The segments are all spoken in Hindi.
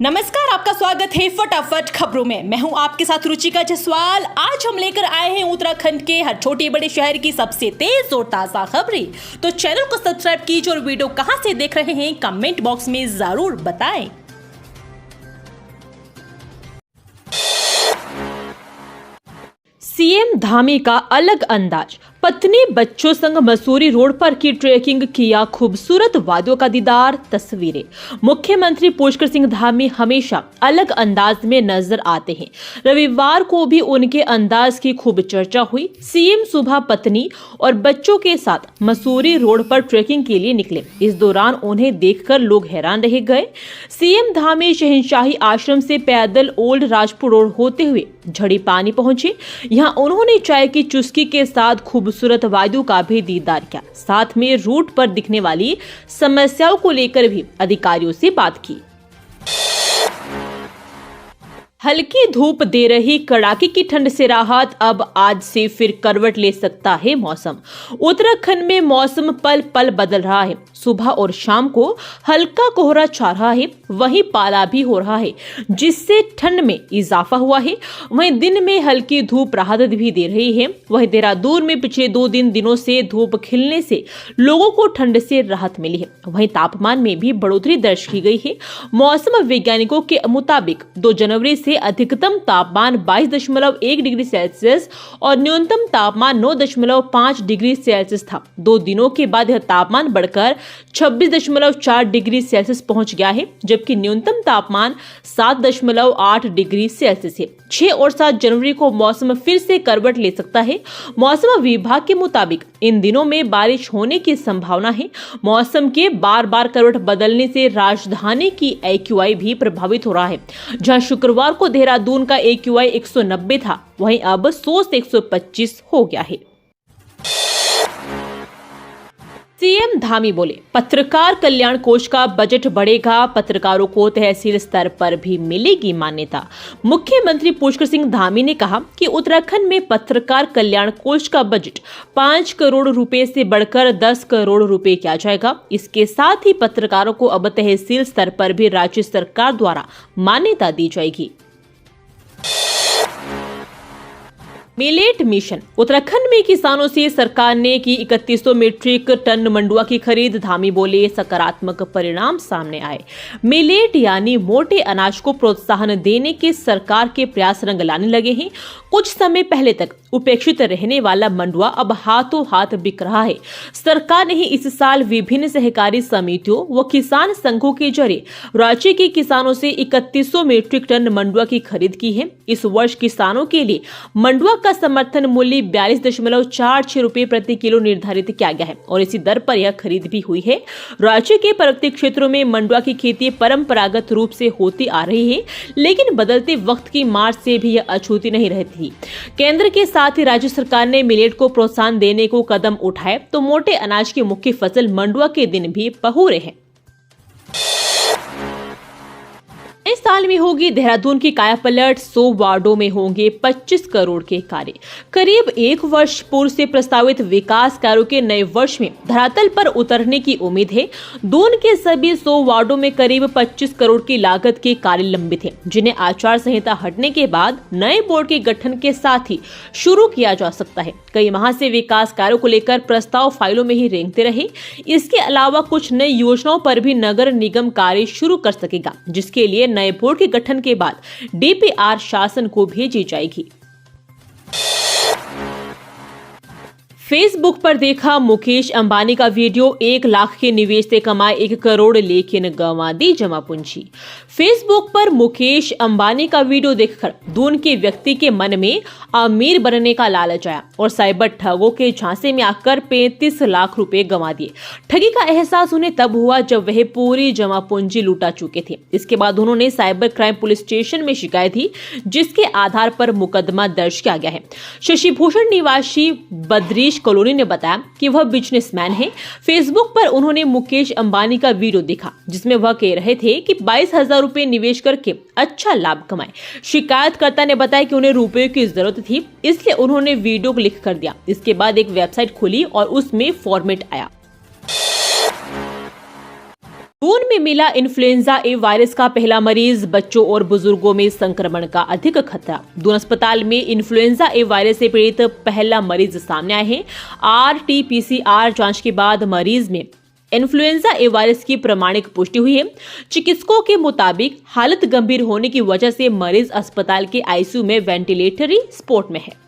नमस्कार, आपका स्वागत है फटाफट खबरों में। मैं हूं आपके साथ रुचिका जसवाल। आज हम लेकर आए हैं उत्तराखंड के हर छोटे बड़े शहर की सबसे तेज और ताजा खबरें। तो चैनल को सब्सक्राइब कीजिए और वीडियो कहां से देख रहे हैं कमेंट बॉक्स में जरूर बताएं। सीएम धामी का अलग अंदाज, पत्नी बच्चों संग मसूरी रोड पर की ट्रेकिंग, किया खूबसूरत वादियों का दीदार, तस्वीरें। मुख्यमंत्री पुष्कर सिंह धामी हमेशा अलग अंदाज में नजर आते हैं। रविवार को भी उनके अंदाज की खूब चर्चा हुई। सीएम सुबह पत्नी और बच्चों के साथ मसूरी रोड पर ट्रेकिंग के लिए निकले। इस दौरान उन्हें देखकर लोग हैरान रह गए। सीएम धामी शहंशाही आश्रम से पैदल ओल्ड राजपुर रोड होते हुए झड़ी पानी पहुंचे। यहाँ उन्होंने चाय की चुस्की के साथ खूबसूरत वादियों का भी दीदार किया। साथ में रूट पर दिखने वाली समस्याओं को लेकर भी अधिकारियों से बात की। हल्की धूप दे रही कड़ाके की ठंड से राहत, अब आज से फिर करवट ले सकता है मौसम। उत्तराखंड में मौसम पल पल बदल रहा है। सुबह और शाम को हल्का कोहरा छा रहा है, वहीं पाला भी हो रहा है, जिससे ठंड में इजाफा हुआ है। वहीं दिन में हल्की धूप राहत भी दे रही है। वहीं देहरादून में पिछले 2 दिनों से धूप खिलने से लोगों को ठंड से राहत मिली है। वहीं तापमान में भी बढ़ोतरी दर्ज की गई है। मौसम वैज्ञानिकों के मुताबिक 2 जनवरी से अधिकतम तापमान 22.1 डिग्री सेल्सियस और न्यूनतम तापमान 9.5 डिग्री सेल्सियस था। 2 दिनों के बाद यह तापमान बढ़कर 26.4 डिग्री सेल्सियस पहुंच गया है, जबकि न्यूनतम तापमान 7.8 डिग्री सेल्सियस है। 6 और 7 जनवरी को मौसम फिर से करवट ले सकता है। मौसम विभाग के मुताबिक इन दिनों में बारिश होने की संभावना है। मौसम के बार बार करवट बदलने से राजधानी की AQI भी प्रभावित हो रहा है। जहां शुक्रवार को देहरादून का AQI 190 था, वहीं अब 100 से 125 हो गया है। सीएम धामी बोले, पत्रकार कल्याण कोष का बजट बढ़ेगा, पत्रकारों को तहसील स्तर पर भी मिलेगी मान्यता। मुख्यमंत्री पुष्कर सिंह धामी ने कहा कि उत्तराखंड में पत्रकार कल्याण कोष का बजट 5 करोड़ रुपए से बढ़कर 10 करोड़ रुपए किया जाएगा। इसके साथ ही पत्रकारों को अब तहसील स्तर पर भी राज्य सरकार द्वारा मान्यता दी जाएगी। मिलेट मिशन, उत्तराखंड में किसानों से सरकार ने की 3100 मीट्रिक टन मंडुआ की खरीद। धामी बोले, सकारात्मक परिणाम सामने आए। मिलेट यानी मोटे अनाज को प्रोत्साहन देने के सरकार के प्रयास रंग लाने लगे हैं। कुछ समय पहले तक उपेक्षित रहने वाला मंडुआ अब हाथों हाथ बिक रहा है। सरकार ने ही इस साल विभिन्न सहकारी समितियों व किसान संघों के जरिए राज्य के किसानों से 3100 मीट्रिक टन मंडुआ की खरीद की है। इस वर्ष किसानों के लिए मंडुआ का समर्थन मूल्य 42.46 रुपए प्रति किलो निर्धारित किया गया है और इसी दर पर यह खरीद भी हुई है। राज्य के पर्वतीय क्षेत्रों में मंडुआ की खेती परंपरागत रूप से होती आ रही है, लेकिन बदलते वक्त की मार से भी यह अछूती नहीं रहती। केंद्र के साथ ही राज्य सरकार ने मिलेट को प्रोत्साहन देने को कदम उठाए तो मोटे अनाज की मुख्य फसल मंडुआ के दिन भी बहुरे हैं। इस साल में होगी देहरादून की कायापलट, 100 वार्डों में होंगे 25 करोड़ के कार्य। करीब 1 वर्ष पूर्व से प्रस्तावित विकास कार्यों के नए वर्ष में धरातल पर उतरने की उम्मीद है। दून के सभी 100 वार्डों में करीब 25 करोड़ की लागत के कार्य लंबित हैं, जिन्हें आचार संहिता हटने के बाद नए बोर्ड के गठन के साथ ही शुरू किया जा सकता है। कई माह से विकास कार्यों को लेकर प्रस्ताव फाइलों में ही रेंगते रहे। इसके अलावा कुछ नई योजनाओं पर भी नगर निगम कार्य शुरू कर सकेगा, जिसके लिए नए बोर्ड के गठन के बाद DPR शासन को भेजी जाएगी। फेसबुक पर देखा मुकेश अंबानी का वीडियो, 1 लाख के निवेश से कमाए 1 करोड़, लेकिन गंवा दी जमा पूंजी। फेसबुक पर मुकेश अंबानी का वीडियो देखकर दून के व्यक्ति के मन में अमीर बनने का लालच आया और साइबर ठगों के झांसे में आकर 35 लाख रुपए गंवा दिए। ठगी का एहसास उन्हें तब हुआ जब वह पूरी जमा पूंजी लुटा चुके थे। इसके बाद उन्होंने साइबर क्राइम पुलिस स्टेशन में शिकायत दी, जिसके आधार पर मुकदमा दर्ज किया गया है। शशिभूषण निवासी बद्रीश कॉलोनी ने बताया कि वह बिजनेसमैन है। फेसबुक पर उन्होंने मुकेश अंबानी का वीडियो देखा, जिसमें वह कह रहे थे कि 22,000 रुपए निवेश करके अच्छा लाभ कमाए। शिकायतकर्ता ने बताया कि उन्हें रुपए की जरूरत थी, इसलिए उन्होंने वीडियो लिख कर दिया। इसके बाद एक वेबसाइट खुली और उसमें फॉर्मेट आया। जून में मिला इन्फ्लुएंजा ए वायरस का पहला मरीज, बच्चों और बुजुर्गों में संक्रमण का अधिक खतरा। दून अस्पताल में इन्फ्लुएंजा ए वायरस से पीड़ित पहला मरीज सामने आए हैं। RT-PCR जांच के बाद मरीज में इन्फ्लुएंजा ए वायरस की प्रमाणिक पुष्टि हुई है। चिकित्सकों के मुताबिक हालत गंभीर होने की वजह से मरीज अस्पताल के ICU में वेंटिलेटरी सपोर्ट में है।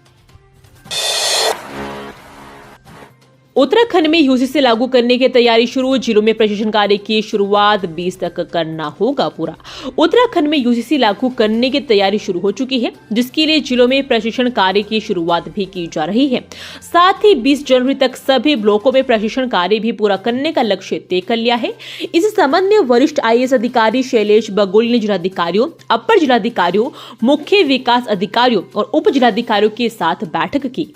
उत्तराखंड में UGC लागू करने की तैयारी शुरू, जिलों में प्रशिक्षण कार्य की शुरुआत 20 तक करना होगा पूरा। उत्तराखंड में UGC लागू करने की तैयारी शुरू हो चुकी है, जिसके लिए जिलों में प्रशिक्षण कार्य की शुरुआत भी की जा रही है। साथ ही 20 जनवरी तक सभी ब्लॉकों में प्रशिक्षण कार्य भी पूरा करने का लक्ष्य तय कर लिया है। इस संबंध में वरिष्ठ IAS अधिकारी शैलेश बगोली ने जिलाधिकारियों, अपर जिलाधिकारियों, मुख्य विकास अधिकारियों और उप जिलाधिकारियों के साथ बैठक की।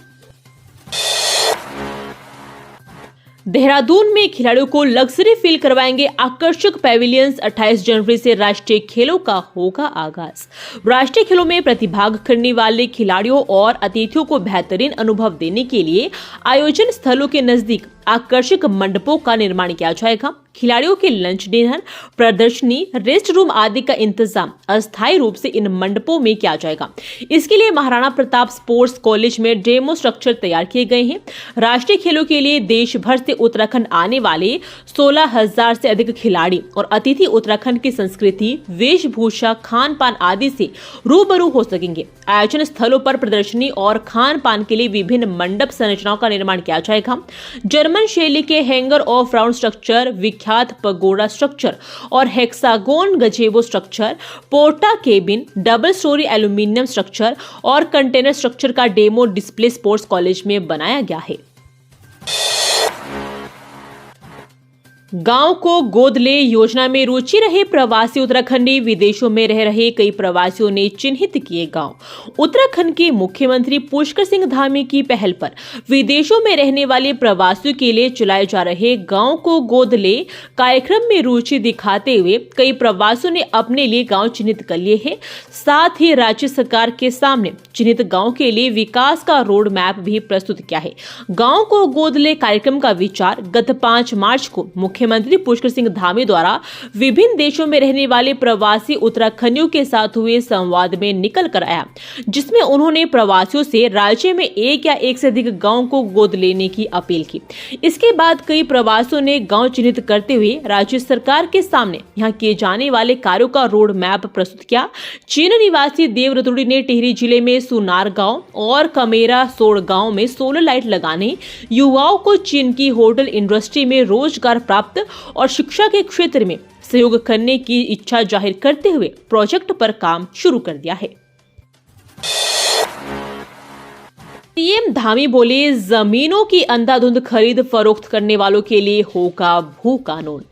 देहरादून में खिलाड़ियों को लग्जरी फील करवाएंगे आकर्षक पैविलियंस, 28 जनवरी से राष्ट्रीय खेलों का होगा आगाज। राष्ट्रीय खेलों में प्रतिभाग करने वाले खिलाड़ियों और अतिथियों को बेहतरीन अनुभव देने के लिए आयोजन स्थलों के नजदीक आकर्षक मंडपों का निर्माण किया जाएगा। खिलाड़ियों के लंच, डिनर, प्रदर्शनी, रेस्ट रूम आदि का इंतजाम अस्थायी रूप से इन मंडपों में किया जाएगा। इसके लिए महाराणा प्रताप स्पोर्ट्स कॉलेज में डेमो स्ट्रक्चर तैयार किए गए हैं। राष्ट्रीय खेलों के लिए देश भर से उत्तराखंड आने वाले 16,000 से अधिक खिलाड़ी और अतिथि उत्तराखंड की संस्कृति, वेशभूषा, खान पान आदि से रूबरू हो सकेंगे। आयोजन स्थलों पर प्रदर्शनी और खान पान के लिए विभिन्न मंडप संरचनाओं का निर्माण किया जाएगा। जर्मन शैली के हैंगर ऑफ राउंड स्ट्रक्चर, विख्यात पगोडा स्ट्रक्चर और hexagon gazebo structure, porta cabin, double storey aluminium structure और कंटेनर स्ट्रक्चर का डेमो डिस्प्ले स्पोर्ट्स कॉलेज में बनाया गया है। गांव को गोद ले योजना में रुचि रहे प्रवासी उत्तराखंडी, विदेशों में रह रहे कई प्रवासियों ने चिन्हित किए गांव। उत्तराखंड के मुख्यमंत्री पुष्कर सिंह धामी की पहल पर विदेशों में रहने वाले प्रवासियों के लिए चलाए जा रहे गांव को गोद ले कार्यक्रम में रुचि दिखाते हुए कई प्रवासियों ने अपने लिए गांव चिन्हित कर लिए हैं। साथ ही राज्य सरकार के सामने चिन्हित गांव के लिए विकास का रोड मैप भी प्रस्तुत किया है। गांव को गोद ले कार्यक्रम का विचार गत 5 मार्च को मुख्यमंत्री पुष्कर सिंह धामी द्वारा विभिन्न देशों में रहने वाले प्रवासी उत्तराखंडियों के साथ हुए संवाद में निकल कर आया, जिसमें उन्होंने प्रवासियों से राज्य में एक या एक से अधिक गांव को गोद लेने की अपील की। इसके बाद कई प्रवासियों ने गांव चिन्हित करते हुए राज्य सरकार के सामने यहां किए जाने वाले कार्यों का रोड मैप प्रस्तुत किया। चीन निवासी देव रतुड़ी ने टिहरी जिले में सुनार गांव और कमेरा सोड़ गांव में सोलर लाइट लगाने, युवाओं को चीन की होटल इंडस्ट्री में रोजगार प्राप्त और शिक्षा के क्षेत्र में सहयोग करने की इच्छा जाहिर करते हुए प्रोजेक्ट पर काम शुरू कर दिया है। सीएम धामी बोले, जमीनों की अंधाधुंध खरीद फरोख्त करने वालों के लिए होगा भू कानून।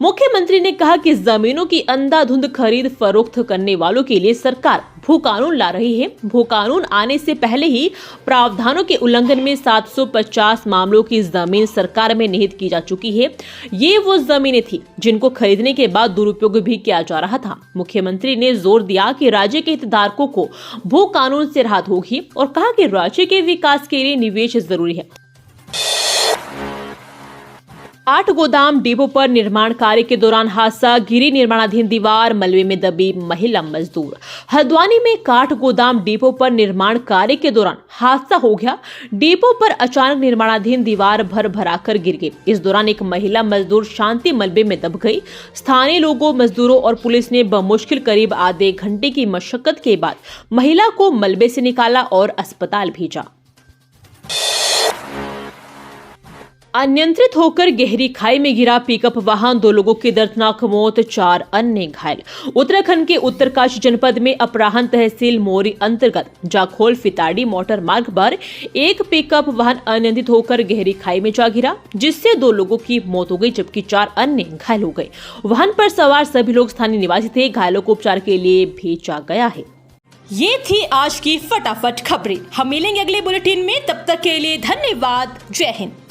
मुख्यमंत्री ने कहा कि जमीनों की अंधाधुंध खरीद फरोख्त करने वालों के लिए सरकार भू कानून ला रही है। भू कानून आने से पहले ही प्रावधानों के उल्लंघन में 750 मामलों की जमीन सरकार में निहित की जा चुकी है। ये वो जमीनें थी जिनको खरीदने के बाद दुरुपयोग भी किया जा रहा था। मुख्यमंत्री ने जोर दिया कि राज्य के हितधारकों को भू कानून से राहत होगी और कहा कि राज्य के विकास के लिए निवेश जरूरी है। 8 गोदाम डिपो पर निर्माण कार्य के दौरान हादसा, गिरी निर्माणाधीन दीवार, मलबे में दबी महिला मजदूर। हल्द्वानी में काठ गोदाम डिपो पर निर्माण कार्य के दौरान हादसा हो गया। डिपो पर अचानक निर्माणाधीन दीवार भर-भराकर गिर गई। इस दौरान एक महिला मजदूर शांति मलबे में दब गई। स्थानीय लोगों, मजदूरों और पुलिस ने बमुश्किल करीब आधे घंटे की मशक्कत के बाद महिला को मलबे से निकाला और अस्पताल भेजा। अनियंत्रित होकर गहरी खाई में गिरा पिकअप वाहन, 2 लोगों की दर्दनाक मौत, 4 अन्य घायल। उत्तराखंड के उत्तरकाशी जनपद में अपराहन तहसील मोरी अंतर्गत जाखोल फिताड़ी मोटर मार्ग पर एक पिकअप वाहन अनियंत्रित होकर गहरी खाई में जा गिरा, जिससे 2 लोगों की मौत हो गई जबकि 4 अन्य घायल हो गए। वाहन पर सवार सभी लोग स्थानीय निवासी थे। घायलों को उपचार के लिए भेजा गया है। ये थी आज की फटाफट खबरें। हम मिलेंगे अगले बुलेटिन में, तब तक के लिए धन्यवाद। जय हिंद।